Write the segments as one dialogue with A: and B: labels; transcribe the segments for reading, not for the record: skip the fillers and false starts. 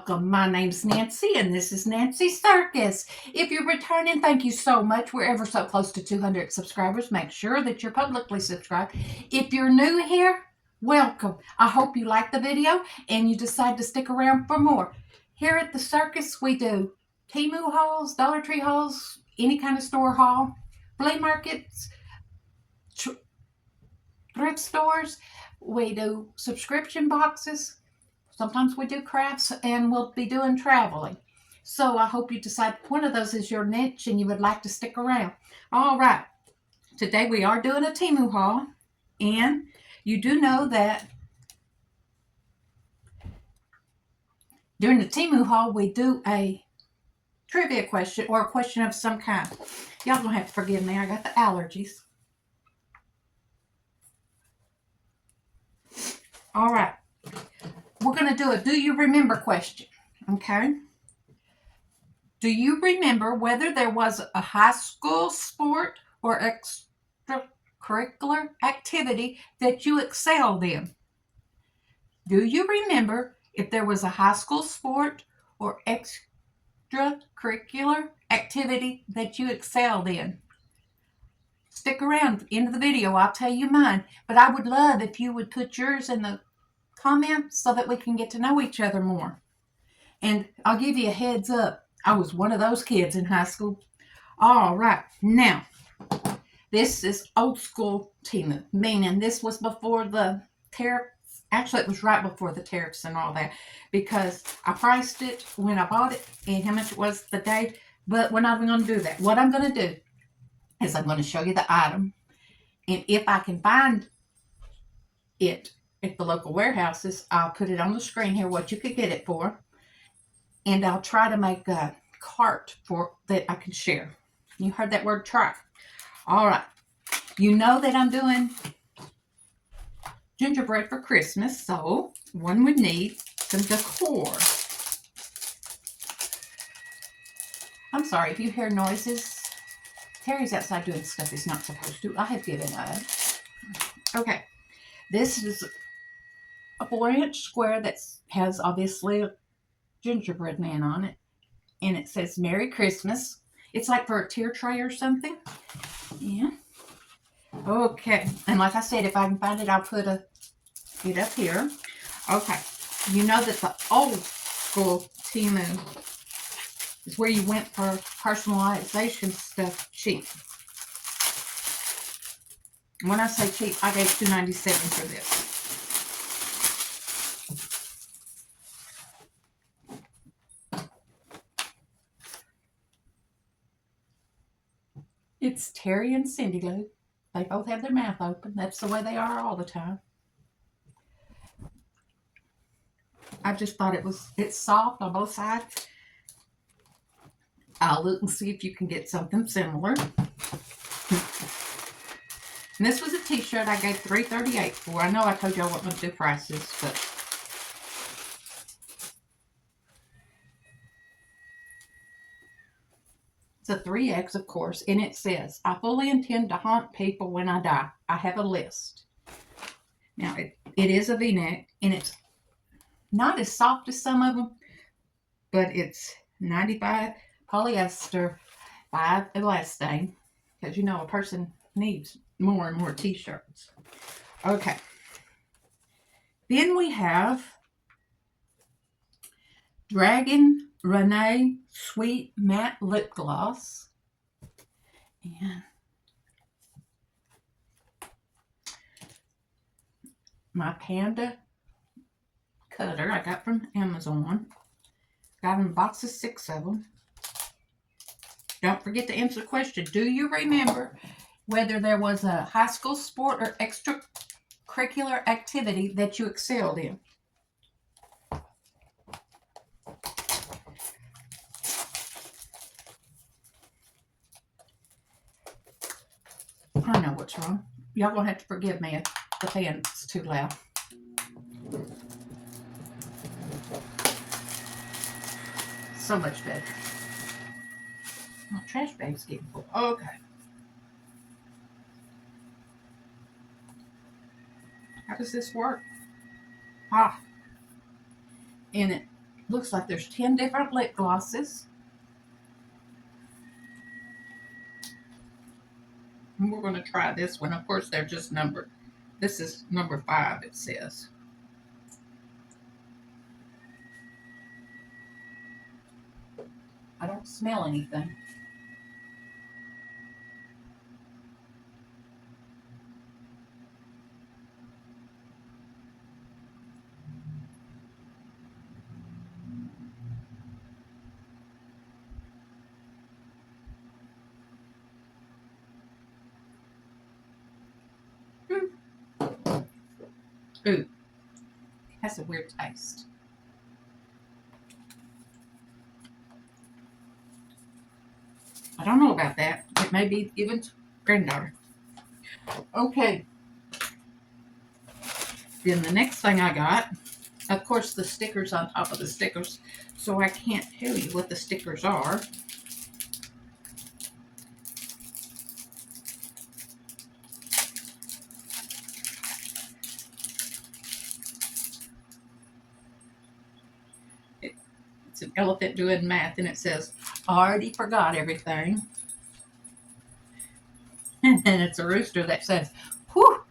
A: welcome. My name's Nancy, and this is Nancy Circus. If you're returning, thank you so much. We're ever so close to 200 subscribers. Make sure that you're publicly subscribed. If you're new here, welcome. I hope you like the video and you decide to stick around for more. Here at the Circus, we do Temu hauls, Dollar Tree hauls, any kind of store haul, flea markets, thrift stores. We do subscription boxes. Sometimes we do crafts, and we'll be doing traveling. So I hope you decide one of those is your niche and you would like to stick around. All right. Today we are doing a Temu haul. And you do know that during the Temu haul, we do a trivia question or a question of some kind. Y'all gonna have to forgive me. I got the allergies. All right. We're going to do a do you remember question, okay? Do you remember whether there was a high school sport or extracurricular activity that you excelled in? Do you remember if there was a high school sport or extracurricular activity that you excelled in? Stick around, end of the video, I'll tell you mine. But I would love if you would put yours in the comments so that we can get to know each other more. And I'll give you a heads up. I was one of those kids in high school. All right. Now, this is old school Temu, meaning this was before the tariffs. Actually, it was right before the tariffs and all that, because I priced it when I bought it and how much it was the day. But we're not even going to do that. What I'm going to do is I'm going to show you the item. And if I can find it at the local warehouses, I'll put it on the screen here what you could get it for, and I'll try to make a cart for that I can share. You heard that word, try. All right, you know that I'm doing gingerbread for Christmas, so one would need some decor. I'm sorry if you hear noises. Terry's outside doing stuff he's not supposed to. I have given up. Okay, this is a 4-inch square that has obviously a gingerbread man on it, and it says Merry Christmas. It's like for a tier tray or something. Yeah. Okay, and like I said, if I can find it, I'll put it up here. Okay, you know that the old school Temu is where you went for personalization stuff cheap. When I say cheap, I gave $2.97 for this. It's Terry and Cindy Lou. They both have their mouth open. That's the way they are all the time. I just thought it's soft on both sides. I'll look and see if you can get something similar. And this was a t-shirt I gave $3.38 for. I know I told y'all what my two prices, but it's a 3X, of course, and it says, I fully intend to haunt people when I die. I have a list. Now, it is a V-neck, and it's not as soft as some of them, but it's 95 polyester, 5 elastane, because you know a person needs more and more t-shirts. Okay. Then we have Dragon Renee Sweet Matte Lip Gloss. And my Panda cutter I got from Amazon. Got in a box of 6 of them. Don't forget to answer the question. Do you remember whether there was a high school sport or extracurricular activity that you excelled in? I know what's wrong. Y'all gonna have to forgive me if the fan's too loud. So much better. My trash bag's getting full. Okay. How does this work? And it Looks like there's 10 different lip glosses. And we're going to try this one. Of course, they're just numbered. This is number 5, it says. I don't smell anything. Ooh, it has a weird taste. I don't know about that. It may be given to granddaughter. Okay. Then the next thing I got, of course, the stickers on top of the stickers, so I can't tell you what the stickers are. It's an elephant doing math, and it says, already forgot everything. And then it's a rooster that says, whew,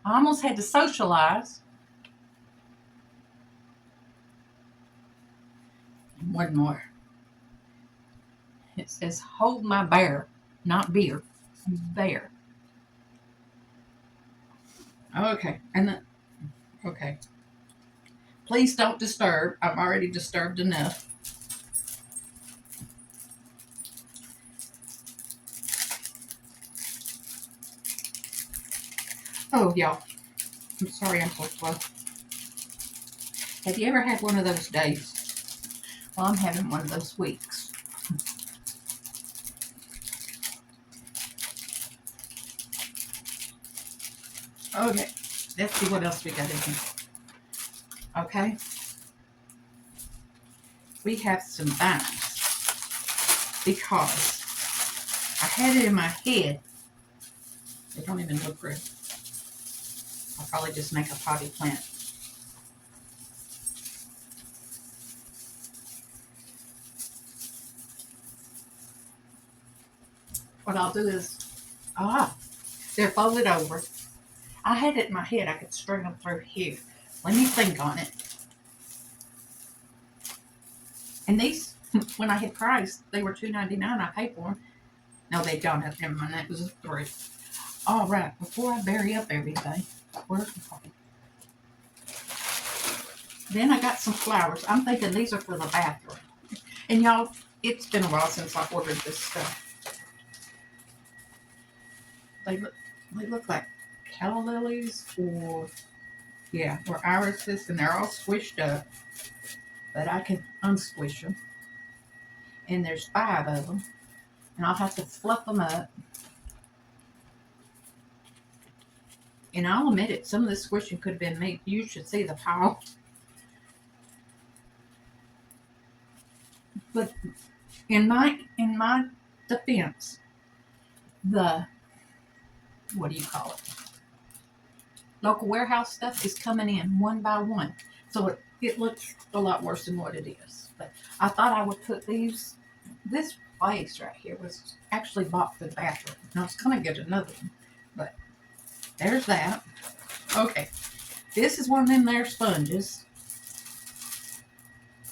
A: I almost had to socialize. And one more. It says, hold my bear, not beer, bear. Okay, and then, okay. Please don't disturb. I'm already disturbed enough. Oh, y'all. I'm sorry I'm so slow. Have you ever had one of those days? Well, I'm having one of those weeks. Okay, let's see what else we got in here. Okay. We have some vines because I had it in my head. They don't even look good. I'll probably just make a potty plant. What I'll do is, they're folded over. I had it in my head I could string them through here. Let me think on it. And these, when I had priced, they were $2.99. I paid for them. No, they don't have them on. That was a $3. All right, before I bury up everything, where's the coffee? Then I got some flowers. I'm thinking these are for the bathroom. And y'all, it's been a while since I ordered this stuff. They look like calla lilies or irises, and they're all squished up. But I can unsquish them. And there's 5 of them. And I'll have to fluff them up. And I'll admit it, some of this squishing could have been me. You should see the pile. But in my defense, the, what do you call it? Local warehouse stuff is coming in one by one. So it looks a lot worse than what it is. But I thought I would put these, this place right here was actually bought for the bathroom. Now I was going to get another one, but there's that. Okay, this is one of them there sponges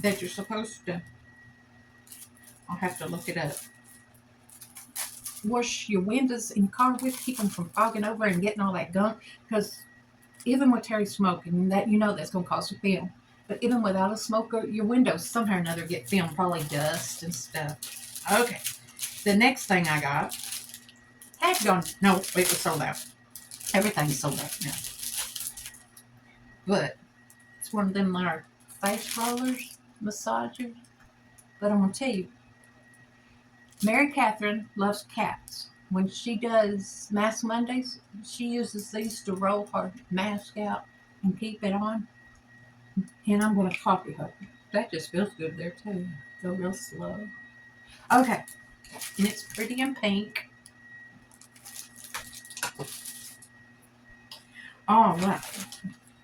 A: that you're supposed to, I'll have to look it up, wash your windows in your car with, keep them from fogging over and getting all that gunk, because even with Terry smoking, that you know that's going to cause a film. But even without a smoker, your windows somehow or another get film, probably dust and stuff. Okay, the next thing I got had gone. No, it was sold out. Everything's sold out now. But it's one of them there face rollers, massagers. But I'm gonna tell you, Mary Catherine loves cats. When she does Mask Mondays, she uses these to roll her mask out and keep it on. And I'm going to copy her. That just feels good there too. Go real slow. Okay. And it's pretty in pink. All right.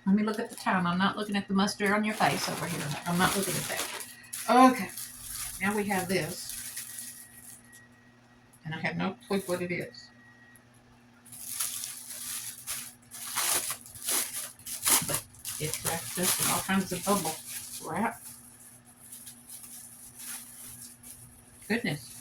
A: Let me look at the time. I'm not looking at the mustard on your face over here. I'm not looking at that. Okay. Now we have this. And I have no clue what it is. But it's wrapped up in all kinds of bubble wrap. Goodness.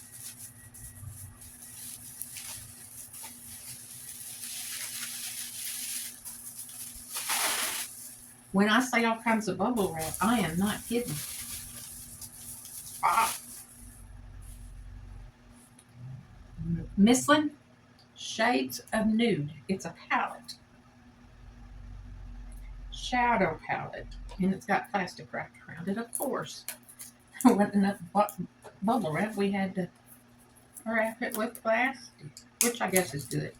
A: When I say all kinds of bubble wrap, I am not kidding. Michelin Shades of Nude. It's a palette. Shadow palette. And it's got plastic wrapped around it, of course. There wasn't enough bubble wrap. We had to wrap it with plastic, which I guess is good.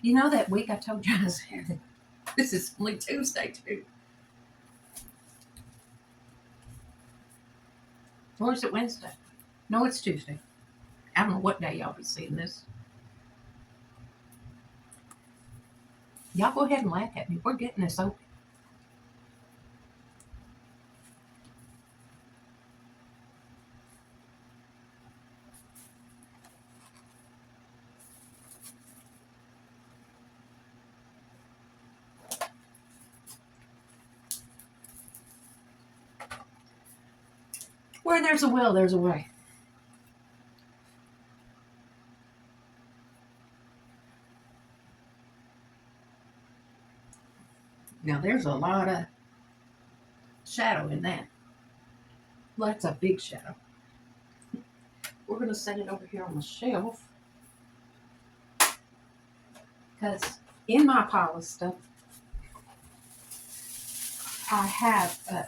A: You know that week I told you I was having, this is only Tuesday too. Or is it Wednesday? No, it's Tuesday. I don't know what day y'all be seeing this. Y'all go ahead and laugh at me. We're getting this open. Where there's a will, there's a way. Now there's a lot of shadow in that. Well, that's a big shadow. We're going to set it over here on the shelf. Because in my pile of stuff, I have a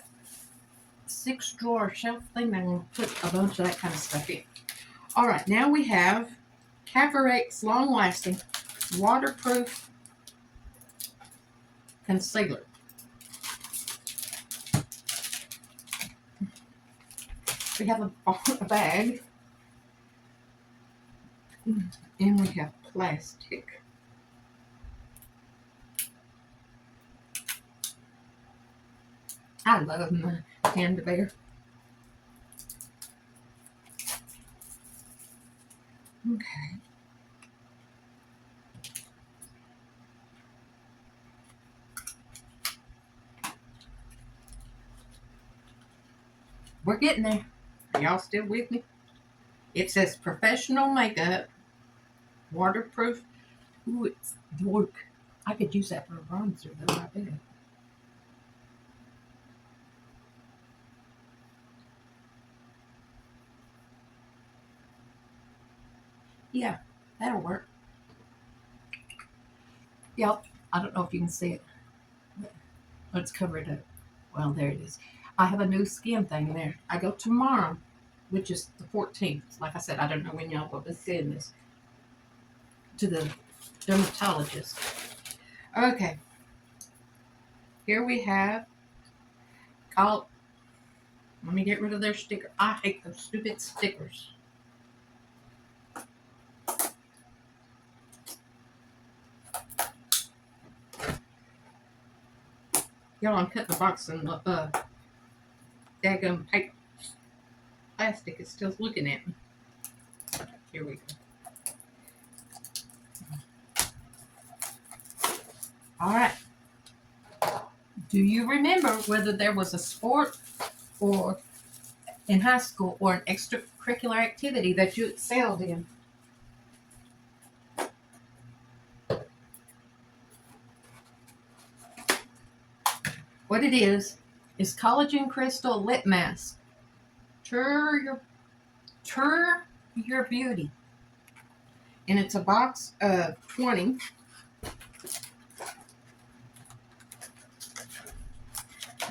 A: 6-drawer shelf thing that I'm going to put a bunch of that kind of stuff in. All right, now we have Camouflage Long Lasting Waterproof Concealer. We have a bag, and we have plastic. I love my panda bear. Okay. We're getting there. Are y'all still with me? It says professional makeup, waterproof. Ooh, it's dark. I could use that for a bronzer though, I bet. Yeah, that'll work. Yep. I don't know if you can see it. Let's cover it up. Well, there it is. I have a new skin thing there. I go tomorrow, which is the 14th. Like I said, I don't know when y'all will be seeing this. To the dermatologist. Okay. Here we have. Let me get rid of their sticker. I hate those stupid stickers. Y'all, I'm cutting the box and the daggum paper. Plastic is still looking at me. Here we go. All right. Do you remember whether there was a sport or in high school or an extracurricular activity that you excelled in? What it is collagen crystal lip mask. Tur your beauty. And it's a box of 20.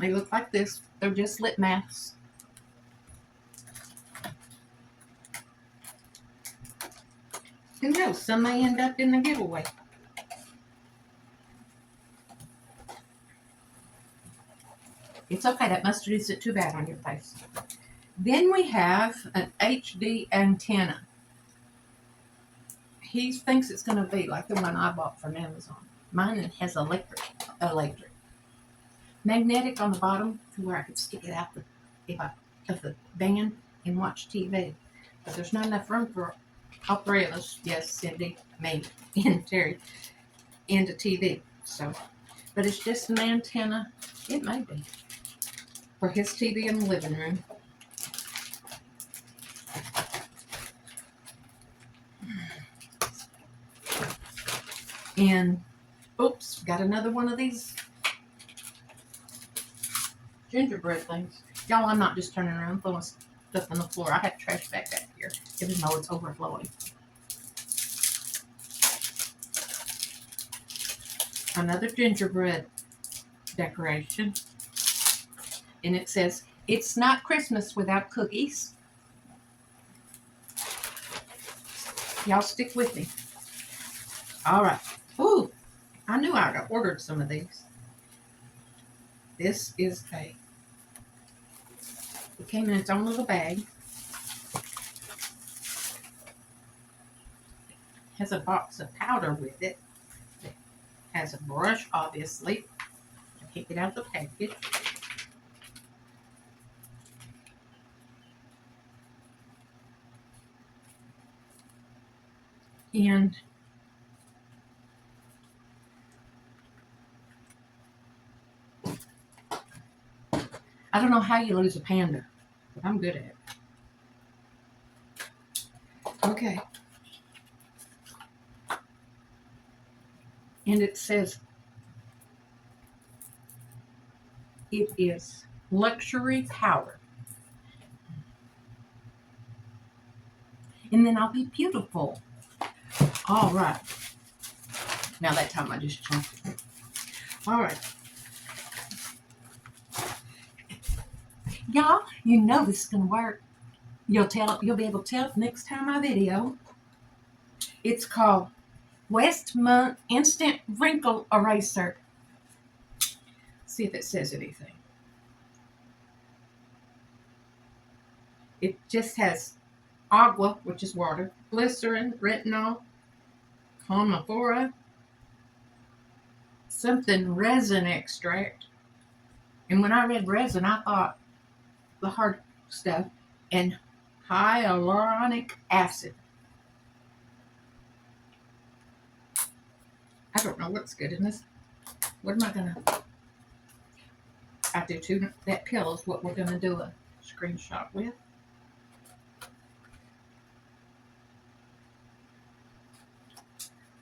A: They look like this. They're just lip masks. Who knows? Some may end up in the giveaway. It's okay. That mustard isn't too bad on your face. Then we have an HD antenna. He thinks it's going to be like the one I bought from Amazon. Mine has electric. Magnetic on the bottom to where I could stick it out of the band and watch TV. But there's not enough room for all three of us. Yes, Cindy, me, and Terry, and a TV. So, but it's just an antenna. It may be for his TV in the living room. And oops, got another one of these gingerbread things. Y'all, I'm not just turning around throwing stuff on the floor. I have trash back here, even though it's overflowing. Another gingerbread decoration. And it says, "It's not Christmas without cookies." Y'all stick with me. All right. Ooh, I knew I'd ordered some of these. This is it came in its own little bag. Has a box of powder with it. It has a brush, obviously. I can't get out of the package. And I don't know how you lose a panda, but I'm good at it. Okay. And it says it is luxury power. And then I'll be beautiful. All right. Now that time I just chunked it. All right. Y'all, you know this is going to work. You'll be able to tell next time I video. It's called Westmont Instant Wrinkle Eraser. See if it says anything. It just has agua, which is water, glycerin, retinol, camouflage, something resin extract. And when I read resin, I thought the hard stuff, and hyaluronic acid. I don't know what's good in this. What am I gonna? I do too. That pill is what we're gonna do a screenshot with.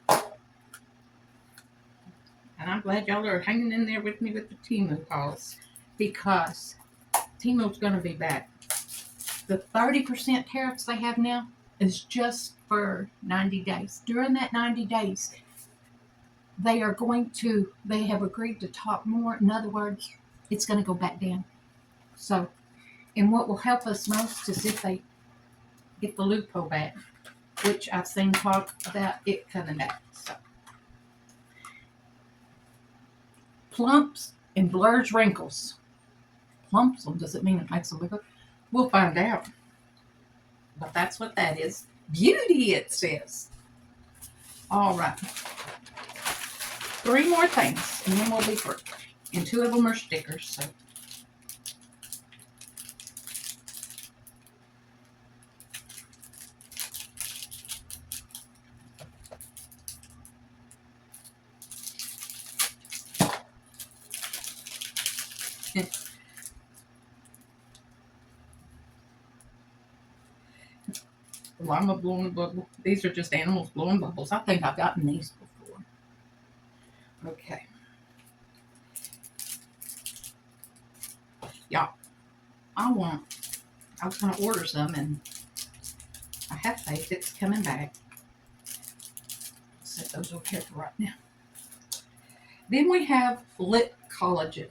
A: And I'm glad y'all are hanging in there with me with the Temu calls, because Temu's gonna be back. The 30% tariffs they have now is just for 90 days. During that 90 days, they have agreed to talk more. In other words, it's going to go back down. So, and what will help us most is if they get the loophole back, which I've seen talk about it coming back. So, plumps and blurs wrinkles. Plumps them, does it mean it makes them bigger? We'll find out. But that's what that is. Beauty, it says. All right. 3 more things, and then we'll be through. And 2 of them are stickers, so. Llama blowing bubble. These are just animals blowing bubbles. I think I've gotten these before. Okay. Y'all, I was going to order some, and I have faith it's coming back. Set those over here for right now. Then we have lip collagen.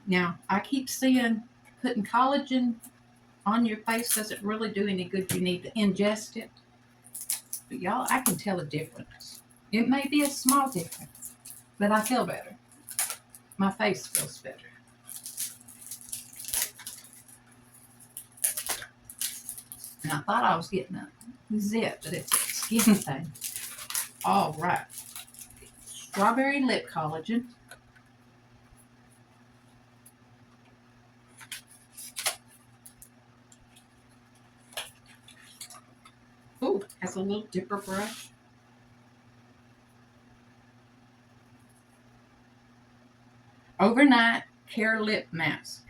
A: Now, I keep seeing putting collagen on your face doesn't really do any good. You need to ingest it. But y'all, I can tell a difference. It may be a small difference, but I feel better. my face feels better. And I thought I was getting a zip, but it's a skin thing. All right. Strawberry lip collagen. Ooh, has a little dipper brush. Overnight Care Lip Mask.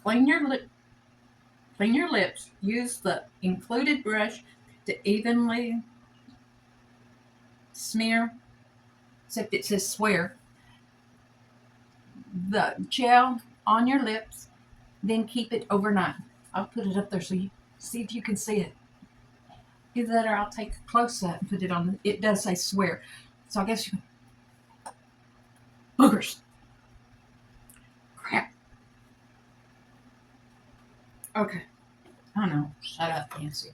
A: Clean your lips. Use the included brush to evenly smear, except it says swear, the gel on your lips, then keep it overnight. I'll put it up there so you see if you can see it. Either that or I'll take a close up and put it on. It does say swear. So I guess you boogers. Crap. Okay. I know. Shut up, Nancy.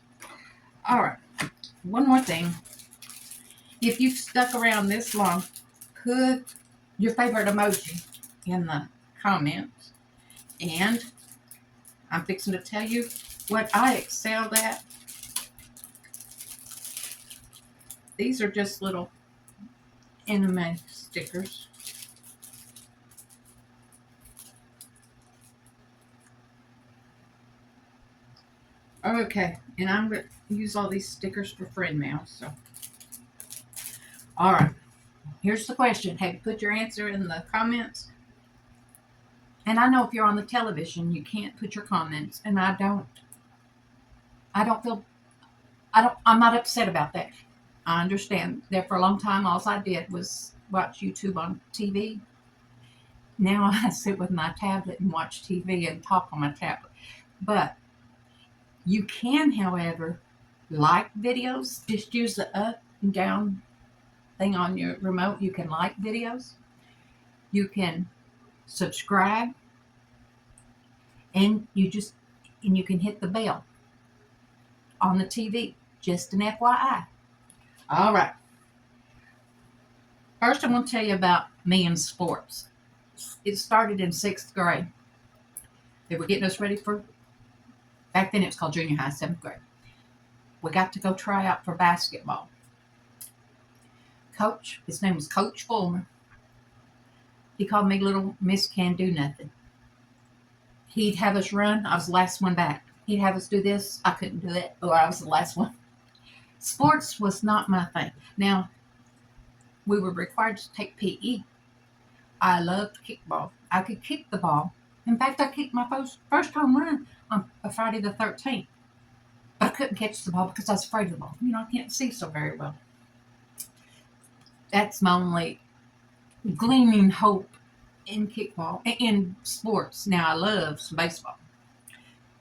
A: All right. One more thing. If you've stuck around this long, put your favorite emoji in the comments. And I'm fixing to tell you what I excelled at. These are just little anime stickers. Okay, and I'm going to use all these stickers for friend mail. So, all right, here's the question. Have you put your answer in the comments? And I know if you're on the television, you can't put your comments, and I'm not upset about that. I understand that for a long time, all I did was watch YouTube on TV. Now I sit with my tablet and watch TV and talk on my tablet. But you can, however, like videos. Just use the up and down thing on your remote. You can like videos. You can subscribe. And you can hit the bell on the TV. Just an FYI. All right. First, I'm going to tell you about me in sports. It started in 6th grade. They were getting us ready for, back then it was called junior high, 7th grade. We got to go try out for basketball. Coach, his name was Coach Fulmer. He called me Little Miss Can Do Nothing. He'd have us run. I was the last one back. He'd have us do this. I couldn't do it. Or I was the last one. Sports was not my thing. Now, we were required to take PE. I loved kickball. I could kick the ball. In fact, I kicked my first home run on a Friday the 13th. But I couldn't catch the ball because I was afraid of the ball. I can't see so very well. That's my only gleaming hope in kickball, in sports. Now, I love some baseball.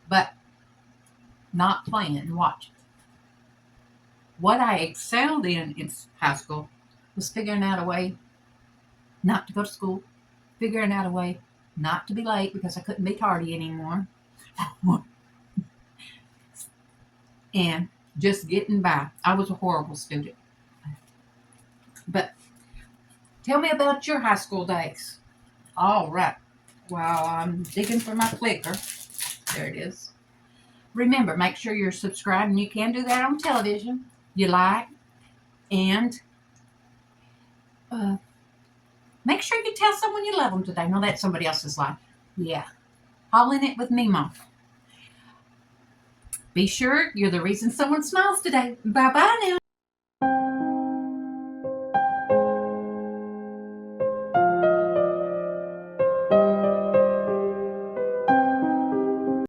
A: But not playing, watching. What I excelled in high school was figuring out a way not to go to school, figuring out a way not to be late because I couldn't be tardy anymore, and just getting by. I was a horrible student. But tell me about your high school days. All right. While I'm digging for my clicker, there it is. Remember, make sure you're subscribed, and you can do that on television. You like, and make sure you tell someone you love them today. No, that's somebody else's life. Yeah. Haul in it with me, Mom. Be sure you're the reason someone smiles today. Bye-bye now.